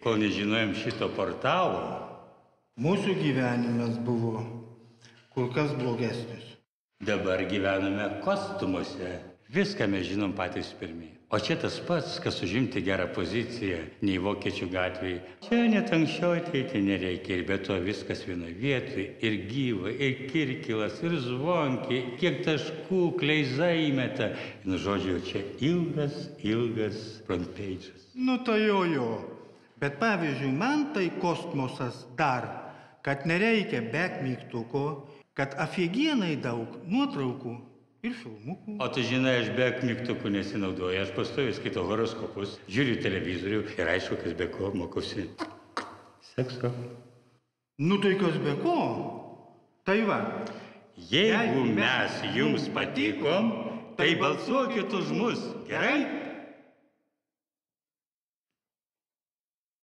Kol nežinojom šito portalo, Mūsų gyvenimas buvo kur kas blogesnis. dabar gyvename kostumuose. Viską mes žinom patys pirmi. O čia tas pats, kas užimti gerą poziciją, nei Vokiečių gatvėje. Čia net anksčiau ateiti nereikia ir be to viskas vienoje vietoje. Ir gyva, ir kirkilas, ir zvonkė, kiek taškų kleiza įmeta. Nu, žodžiu, čia ilgas front page'as. Nu tai jo. Bet pavyzdžiui, man tai kosmosas dar, kad nereikia be mygtuko, kad afiegienai daug nuotraukų ir filmukų. O tu žinai, aš be mygtukų nesinaudoju. Aš pastoviai skaitau horoskopus, žiūriu televizorių ir aišku, kas be ko mokosi sekso. Nu tai kas be ko? Tai va. Jeigu mes jums patikom, tai balsuokit už mus, gerai?